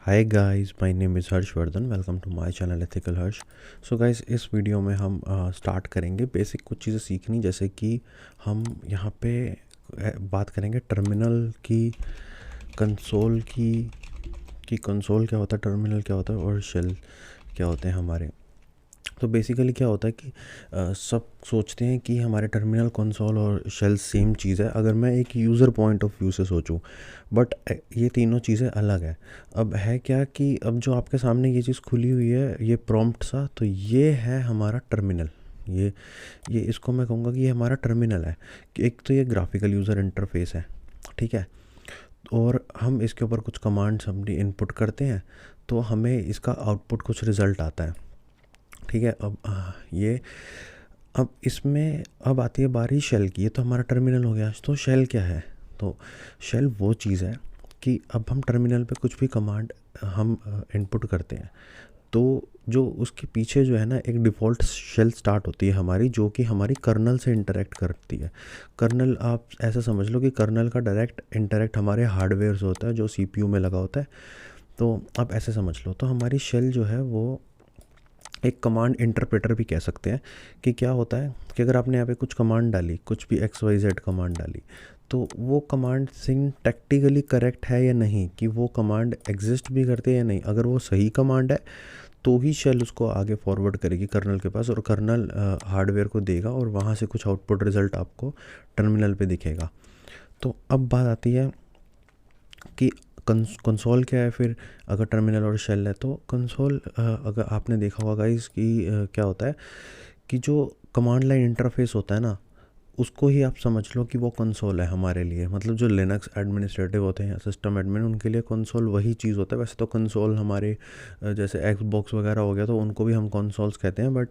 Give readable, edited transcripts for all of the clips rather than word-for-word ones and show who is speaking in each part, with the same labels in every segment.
Speaker 1: Hi guys, my name is Harshvardhan. Welcome to my channel ethical Harsh. So guys, इस video में हम start करेंगे basic कुछ चीज़ें सीखनी, जैसे कि हम यहाँ पे बात करेंगे टर्मिनल की, कंसोल की कंसोल क्या होता है, टर्मिनल क्या होता है और शेल क्या होते हैं हमारे। तो बेसिकली क्या होता है कि सब सोचते हैं कि हमारे टर्मिनल, कंसोल और शेल सेम चीज़ है, अगर मैं एक यूज़र पॉइंट ऑफ व्यू से सोचूं। बट ये तीनों चीज़ें अलग है। अब है क्या कि अब जो आपके सामने ये चीज़ खुली हुई है, ये प्रॉम्प्ट सा, तो ये है हमारा टर्मिनल। ये इसको मैं कहूँगा कि ये हमारा टर्मिनल है। कि एक तो ये ग्राफिकल यूज़र इंटरफेस है, ठीक है। और हम इसके ऊपर कुछ कमांड्स अपनी इनपुट करते हैं, तो हमें इसका आउटपुट कुछ रिज़ल्ट आता है, ठीक है। अब इसमें अब आती है बारी शेल की। ये तो हमारा टर्मिनल हो गया। तो शेल क्या है? तो शेल वो चीज़ है कि अब हम टर्मिनल पे कुछ भी कमांड हम इनपुट करते हैं, तो जो उसके पीछे जो है ना, एक डिफ़ॉल्ट शेल स्टार्ट होती है हमारी, जो कि हमारी कर्नल से इंटरेक्ट करती है। कर्नल, आप ऐसा समझ लो कि कर्नल का डायरेक्ट इंटरेक्ट हमारे हार्डवेयर से होता है, जो सीपीयू में लगा होता है। तो आप ऐसे समझ लो, तो हमारी शेल जो है वो एक कमांड इंटरप्रेटर भी कह सकते हैं। कि क्या होता है कि अगर आपने यहाँ पे कुछ कमांड डाली, कुछ भी XYZ कमांड डाली, तो वो कमांड सिंटैक्टिकली करेक्ट है या नहीं, कि वो कमांड एग्जिस्ट भी करती है या नहीं। अगर वो सही कमांड है तो ही शेल उसको आगे फॉरवर्ड करेगी कर्नल के पास, और कर्नल हार्डवेयर को देगा, और वहाँ से कुछ आउटपुट रिज़ल्ट आपको टर्मिनल पे दिखेगा। तो अब बात आती है कि कंसोल क्या है फिर। अगर टर्मिनल और शेल है तो कंसोल, अगर आपने देखा होगा गाइस कि क्या होता है कि जो कमांड लाइन इंटरफेस होता है ना, उसको ही आप समझ लो कि वो कंसोल है हमारे लिए। मतलब जो लिनक्स एडमिनिस्ट्रेटिव होते हैं या सिस्टम एडमिन, उनके लिए कंसोल वही चीज़ होता है। वैसे तो कंसोल हमारे जैसे एक्सबॉक्स वगैरह हो गया, तो उनको भी हम कंसोल्स कहते हैं। बट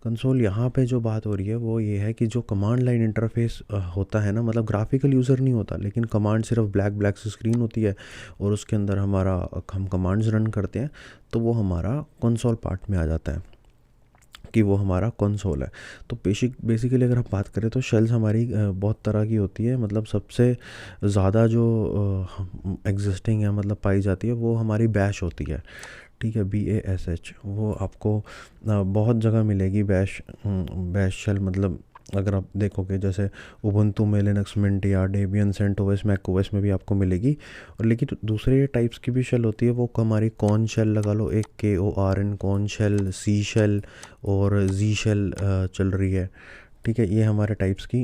Speaker 1: कंसोल यहाँ पे जो बात हो रही है वो ये है कि जो कमांड लाइन इंटरफेस होता है ना, मतलब ग्राफिकल यूज़र नहीं होता, लेकिन कमांड सिर्फ ब्लैक ब्लैक सी स्क्रीन होती है, और उसके अंदर हम कमांड्स रन करते हैं, तो वो हमारा कंसोल पार्ट में आ जाता है, कि वो हमारा कंसोल है। तो बेसिकली अगर हम बात करें तो शेल्स हमारी बहुत तरह की होती है। मतलब सबसे ज़्यादा जो एग्जिस्टिंग है, मतलब पाई जाती है, वो हमारी बैश होती है, ठीक है। BASH, वो आपको बहुत जगह मिलेगी। बैश शेल, मतलब अगर आप देखोगे जैसे उबुंटू में, लिनक्स मिंट या डेबियन, सेंटोस, मैकओएस में भी आपको मिलेगी। और लेकिन दूसरे टाइप्स की भी शेल होती है। वो हमारी कॉर्न शेल लगा लो, एक KORN कॉर्न शेल, सी शेल और जी शेल चल रही है, ठीक है। ये हमारे टाइप्स की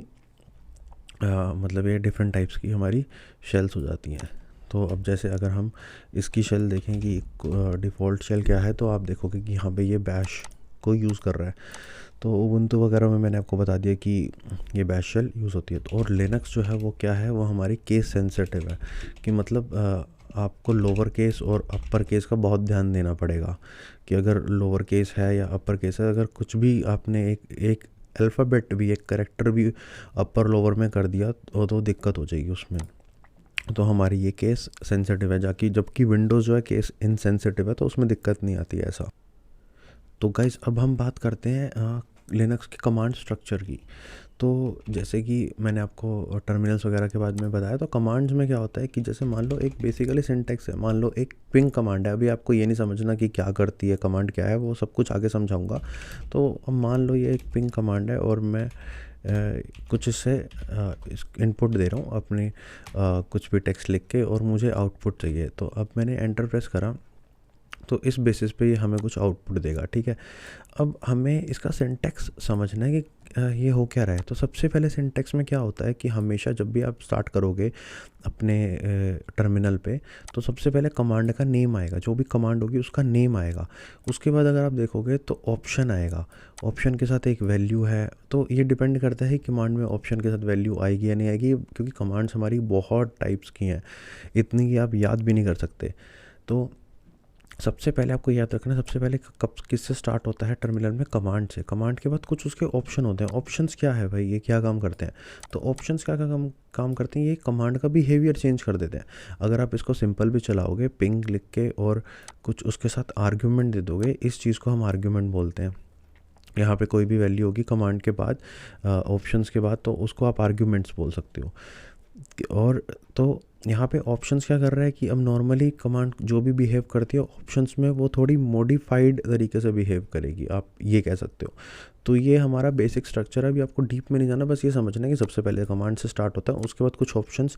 Speaker 1: मतलब ये डिफरेंट टाइप्स की हमारी शेल्स हो जाती हैं। तो अब जैसे अगर हम इसकी शेल देखें कि डिफ़ॉल्ट शेल क्या है, तो आप देखोगे कि यहाँ पे ये बैश को यूज़ कर रहा है। तो उबुंटू वगैरह में मैंने आपको बता दिया कि ये बैश शेल यूज़ होती है। तो और लिनक्स जो है वो क्या है, वो हमारी केस सेंसिटिव है। कि मतलब आपको लोअर केस और अपर केस का बहुत ध्यान देना पड़ेगा, कि अगर लोअर केस है या अपर केस है, अगर कुछ भी आपने एक अल्फ़ाबेट भी, एक करेक्टर भी अपर लोअर में कर दिया तो दिक्कत हो जाएगी उसमें। तो हमारी ये केस सेंसिटिव है, जाकि जबकि विंडोज़ जो है केस इनसेंसिटिव है, तो उसमें दिक्कत नहीं आती है ऐसा। तो गाइज़, अब हम बात करते हैं लिनक्स के कमांड स्ट्रक्चर की। तो जैसे कि मैंने आपको टर्मिनल्स वगैरह के बाद में बताया, तो कमांड्स में क्या होता है कि जैसे मान लो एक बेसिकली सिंटेक्स है। मान लो एक पिंग कमांड है। अभी आपको ये नहीं समझना कि क्या करती है कमांड, क्या है, वो सब कुछ आगे समझाऊंगा। तो अब मान लो ये एक पिंग कमांड है, और मैं कुछ इससे इनपुट दे रहा हूँ अपने कुछ भी टेक्स्ट लिख के, और मुझे आउटपुट चाहिए। तो अब मैंने एंटर प्रेस करा, तो इस बेसिस पे ये हमें कुछ आउटपुट देगा, ठीक है। अब हमें इसका सिंटैक्स समझना है कि ये हो क्या रहा है। तो सबसे पहले सिंटैक्स में क्या होता है कि हमेशा जब भी आप स्टार्ट करोगे अपने टर्मिनल पे, तो सबसे पहले कमांड का नेम आएगा। जो भी कमांड होगी उसका नेम आएगा। उसके बाद अगर आप देखोगे तो ऑप्शन आएगा। ऑप्शन के साथ एक वैल्यू है। तो ये डिपेंड करता है कि कमांड में ऑप्शन के साथ वैल्यू आएगी या नहीं आएगी, क्योंकि कमांड्स हमारी बहुत टाइप्स की हैं, इतनी कि आप याद भी नहीं कर सकते। तो सबसे पहले आपको याद रखना, सबसे पहले कब किससे स्टार्ट होता है टर्मिनल में, कमांड से। कमांड के बाद कुछ उसके ऑप्शन होते हैं। ऑप्शंस क्या है भाई, ये क्या काम करते हैं? तो ऑप्शंस क्या क्या काम करते हैं, ये कमांड का बिहेवियर चेंज कर देते हैं। अगर आप इसको सिंपल भी चलाओगे पिंग लिख के, और कुछ उसके साथ आर्ग्यूमेंट दे दोगे, इस चीज़ को हम आर्ग्यूमेंट बोलते हैं। यहाँ पे कोई भी वैल्यू होगी कमांड के बाद, ऑप्शंस के बाद, तो उसको आप आर्ग्यूमेंट्स बोल सकते हो। और तो यहाँ पे ऑप्शंस क्या कर रहा है कि अब नॉर्मली कमांड जो भी बिहेव करती है ऑप्शंस में वो थोड़ी मॉडिफाइड तरीके से बिहेव करेगी, आप ये कह सकते हो। तो ये हमारा बेसिक स्ट्रक्चर है। अभी आपको डीप में नहीं जाना, बस ये समझना है कि सबसे पहले कमांड से स्टार्ट होता है, उसके बाद कुछ ऑप्शंस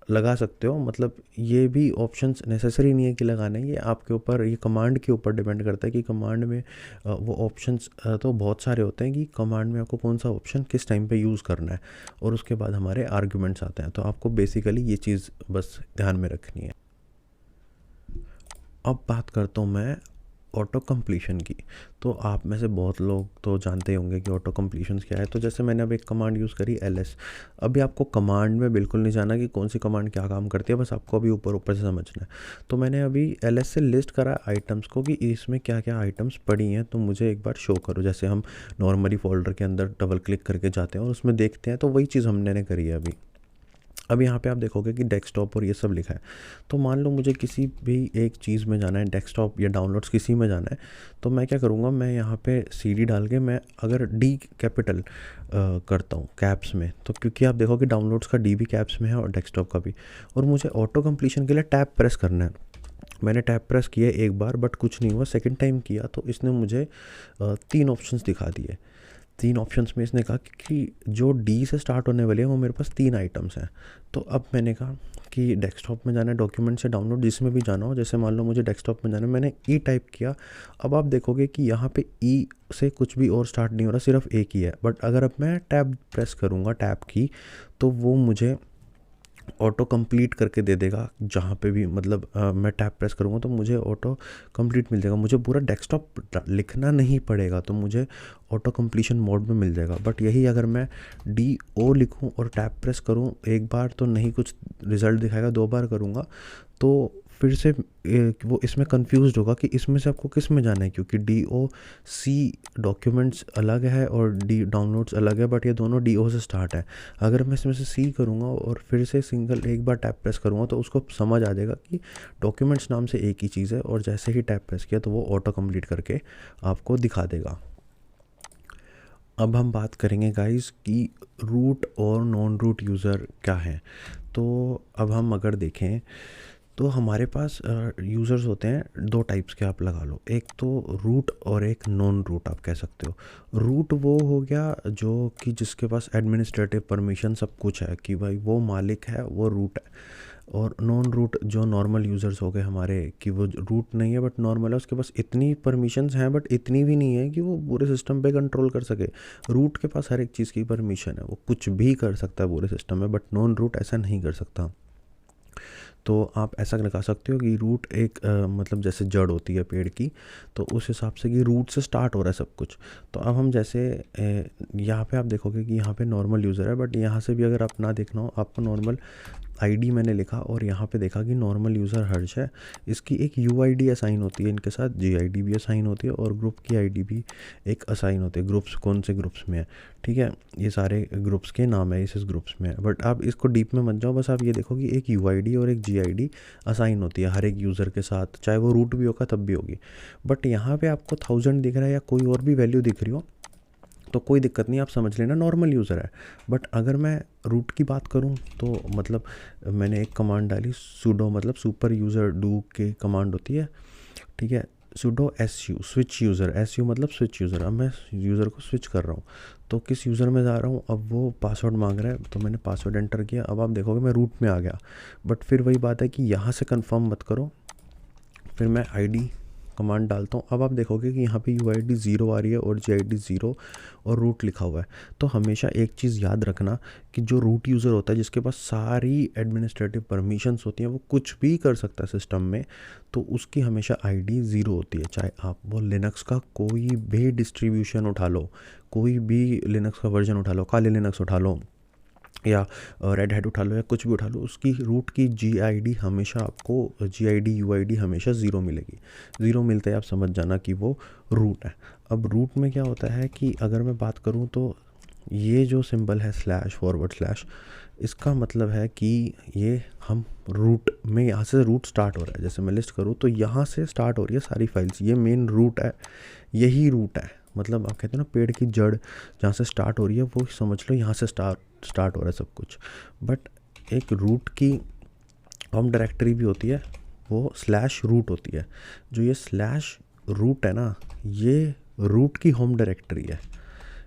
Speaker 1: लगा सकते हो। मतलब ये भी ऑप्शंस नेसेसरी नहीं है कि लगाना है, ये आपके ऊपर, ये कमांड के ऊपर डिपेंड करता है कि कमांड में वो ऑप्शंस तो बहुत सारे होते हैं कि कमांड में आपको कौन सा ऑप्शन किस टाइम पे यूज़ करना है, और उसके बाद हमारे आर्गुमेंट्स आते हैं। तो आपको बेसिकली ये चीज़ बस ध्यान में रखनी है। अब बात करता हूँ मैं ऑटो कंप्लीशन की। तो आप में से बहुत लोग तो जानते ही होंगे कि ऑटो कंप्लीशन क्या है। तो जैसे मैंने अब एक कमांड यूज़ करी ls। अभी आपको कमांड में बिल्कुल नहीं जाना कि कौन सी कमांड क्या काम करती है, बस आपको अभी ऊपर ऊपर से समझना है। तो मैंने अभी ls से लिस्ट करा आइटम्स को कि इसमें क्या क्या आइटम्स पड़ी हैं, तो मुझे एक बार शो करो। जैसे हम नॉर्मली फोल्डर के अंदर डबल क्लिक करके जाते हैं और उसमें देखते हैं, तो वही चीज़ हमने करी है अभी। अब यहाँ पे आप देखोगे कि डेस्कटॉप और ये सब लिखा है। तो मान लो मुझे किसी भी एक चीज़ में जाना है, डेस्कटॉप या डाउनलोड्स किसी में जाना है, तो मैं क्या करूँगा, मैं यहाँ पे CD डाल के मैं अगर D कैपिटल करता हूँ कैप्स में, तो क्योंकि आप देखो कि डाउनलोड्स का D भी कैप्स में है और डेस्कटॉप का भी, और मुझे ऑटो कंप्लीशन के लिए टैब प्रेस करना है। मैंने टैब प्रेस किया एक बार बट कुछ नहीं हुआ, सेकंड टाइम किया तो इसने मुझे 3 ऑप्शंस दिखा दिए। 3 ऑप्शंस में इसने कहा कि जो डी से स्टार्ट होने वाले हैं वो मेरे पास 3 आइटम्स हैं। तो अब मैंने कहा कि डेस्कटॉप में जाना है, डॉक्यूमेंट से डाउनलोड जिसमें भी जाना हो, जैसे मान लो मुझे डेस्कटॉप में जाना है, मैंने ई टाइप किया। अब आप देखोगे कि यहाँ पे ई से कुछ भी और स्टार्ट नहीं हो रहा, सिर्फ एक ही है। बट अगर अब मैं टैब प्रेस करूँगा, टैब की, तो वो मुझे ऑटो कंप्लीट करके दे देगा। जहाँ पे भी मतलब मैं टैब प्रेस करूँगा तो मुझे ऑटो कंप्लीट मिल जाएगा, मुझे पूरा डेस्कटॉप लिखना नहीं पड़ेगा, तो मुझे ऑटो कंप्लीशन मोड में मिल जाएगा। बट यही अगर मैं DO लिखूँ और टैब प्रेस करूँ एक बार तो नहीं कुछ रिज़ल्ट दिखाएगा, 2 बार करूँगा तो फिर से वो इसमें कंफ्यूज्ड होगा कि इसमें से आपको किस में जाना है, क्योंकि DOC डॉक्यूमेंट्स अलग है और डी डाउनलोड्स अलग है, बट ये दोनों DO से स्टार्ट है। अगर मैं इसमें से C करूँगा और फिर से सिंगल एक बार टैप प्रेस करूँगा तो उसको समझ आ जाएगा कि डॉक्यूमेंट्स नाम से एक ही चीज़ है, और जैसे ही टैप प्रेस किया तो वो ऑटो कंप्लीट करके आपको दिखा देगा। अब हम बात करेंगे गाइस कि रूट और नॉन रूट यूज़र क्या है। तो अब हम अगर देखें तो हमारे पास यूज़र्स होते हैं 2 टाइप्स के, आप लगा लो, एक तो रूट और एक नॉन रूट आप कह सकते हो। रूट वो हो गया जो कि जिसके पास एडमिनिस्ट्रेटिव परमिशन सब कुछ है, कि भाई वो मालिक है, वो रूट है। और नॉन रूट जो नॉर्मल यूज़र्स हो गए हमारे, कि वो रूट नहीं है बट नॉर्मल है, उसके पास इतनी परमिशंस हैं बट इतनी भी नहीं है कि वो पूरे सिस्टम पे कंट्रोल कर सके। रूट के पास हर एक चीज़ की परमिशन है, वो कुछ भी कर सकता है पूरे सिस्टम में, बट नॉन रूट ऐसा नहीं कर सकता। तो आप ऐसा लगा सकते हो कि रूट एक मतलब जैसे जड़ होती है पेड़ की, तो उस हिसाब से कि रूट से स्टार्ट हो रहा है सब कुछ। तो अब हम जैसे यहाँ पे आप देखोगे कि यहाँ पे नॉर्मल यूज़र है, बट यहाँ से भी अगर आप ना देखना हो, आपको नॉर्मल ID मैंने लिखा और यहाँ पे देखा कि नॉर्मल यूज़र हर्ष है। इसकी एक UID असाइन होती है, इनके साथ GID भी असाइन होती है और ग्रुप की ID भी एक असाइन होती है। ग्रुप्स कौन से ग्रुप्स में है, ठीक है, ये सारे ग्रुप्स के नाम है, इस ग्रुप्स में है। बट आप इसको डीप में मत जाओ, बस आप ये देखो कि एक UID और एक GID असाइन होती है हर एक यूज़र के साथ, चाहे वो रूट भी होगा तब भी होगी। बट यहाँ पे आपको 1000 दिख रहा है या कोई और भी वैल्यू दिख रही हो तो कोई दिक्कत नहीं, आप समझ लेना नॉर्मल यूज़र है। बट अगर मैं रूट की बात करूं तो मतलब मैंने एक कमांड डाली sudo, मतलब सुपर यूज़र डू के कमांड होती है, ठीक है, sudo su switch user, su मतलब स्विच यूज़र। अब मैं यूज़र को स्विच कर रहा हूँ, तो किस यूज़र में जा रहा हूँ, अब वो पासवर्ड मांग रहा है, तो मैंने पासवर्ड एंटर किया। अब आप देखोगे मैं रूट में आ गया, बट फिर वही बात है कि यहाँ से कंफर्म मत करो। फिर मैं ID कमांड डालता हूँ। अब आप देखोगे कि यहाँ पे UID 0 आ रही है और GID 0 और रूट लिखा हुआ है। तो हमेशा एक चीज़ याद रखना कि जो रूट यूज़र होता है, जिसके पास सारी एडमिनिस्ट्रेटिव परमिशंस होती हैं, वो कुछ भी कर सकता है सिस्टम में, तो उसकी हमेशा ID 0 होती है। चाहे आप वो लिनक्स का कोई भी डिस्ट्रीब्यूशन उठा लो, कोई भी लिनक्स का वर्जन उठा लो, काले लिनक्स उठा लो या रेड हैट उठा लो या कुछ भी उठा लो, उसकी रूट की GID हमेशा आपको, GID UID हमेशा 0 मिलेगी। 0 मिलते ही आप समझ जाना कि वो रूट है। अब रूट में क्या होता है कि अगर मैं बात करूँ तो ये जो सिंबल है // इसका मतलब है कि ये हम रूट में, यहाँ से रूट स्टार्ट हो रहा है। जैसे मैं लिस्ट करूँ तो यहाँ से स्टार्ट हो रही है सारी फाइल्स, ये मेन रूट है, यही रूट है। मतलब आप कहते हो ना पेड़ की जड़ जहाँ से स्टार्ट हो रही है, वो समझ लो यहाँ से स्टार्ट हो रहा है सब कुछ। बट एक रूट की होम डायरेक्टरी भी होती है, वो स्लैश रूट होती है। जो ये स्लैश रूट है ना, ये रूट की होम डायरेक्टरी है,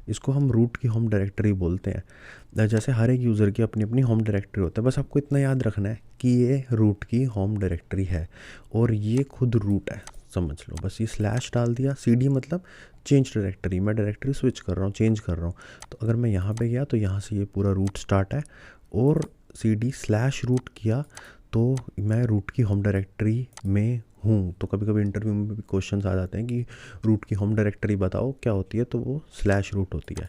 Speaker 1: इसको हम रूट की होम डायरेक्टरी बोलते हैं। जैसे हर एक यूज़र की अपनी अपनी होम डायरेक्टरी होता है, बस आपको इतना याद रखना है कि ये रूट की होम डायरेक्टरी है और ये खुद रूट है, समझ लो। बस ये स्लैश डाल दिया, cd मतलब चेंज डायरेक्टरी, मैं डायरेक्टरी स्विच कर रहा हूँ, चेंज कर रहा हूँ। तो अगर मैं यहाँ पे गया तो यहाँ से ये पूरा रूट स्टार्ट है, और cd स्लैश रूट किया तो मैं रूट की होम डायरेक्टरी में हूँ। तो कभी कभी इंटरव्यू में भी क्वेश्चंस आ जाते हैं कि रूट की होम डायरेक्टरी बताओ क्या होती है, तो वो स्लैश रूट होती है।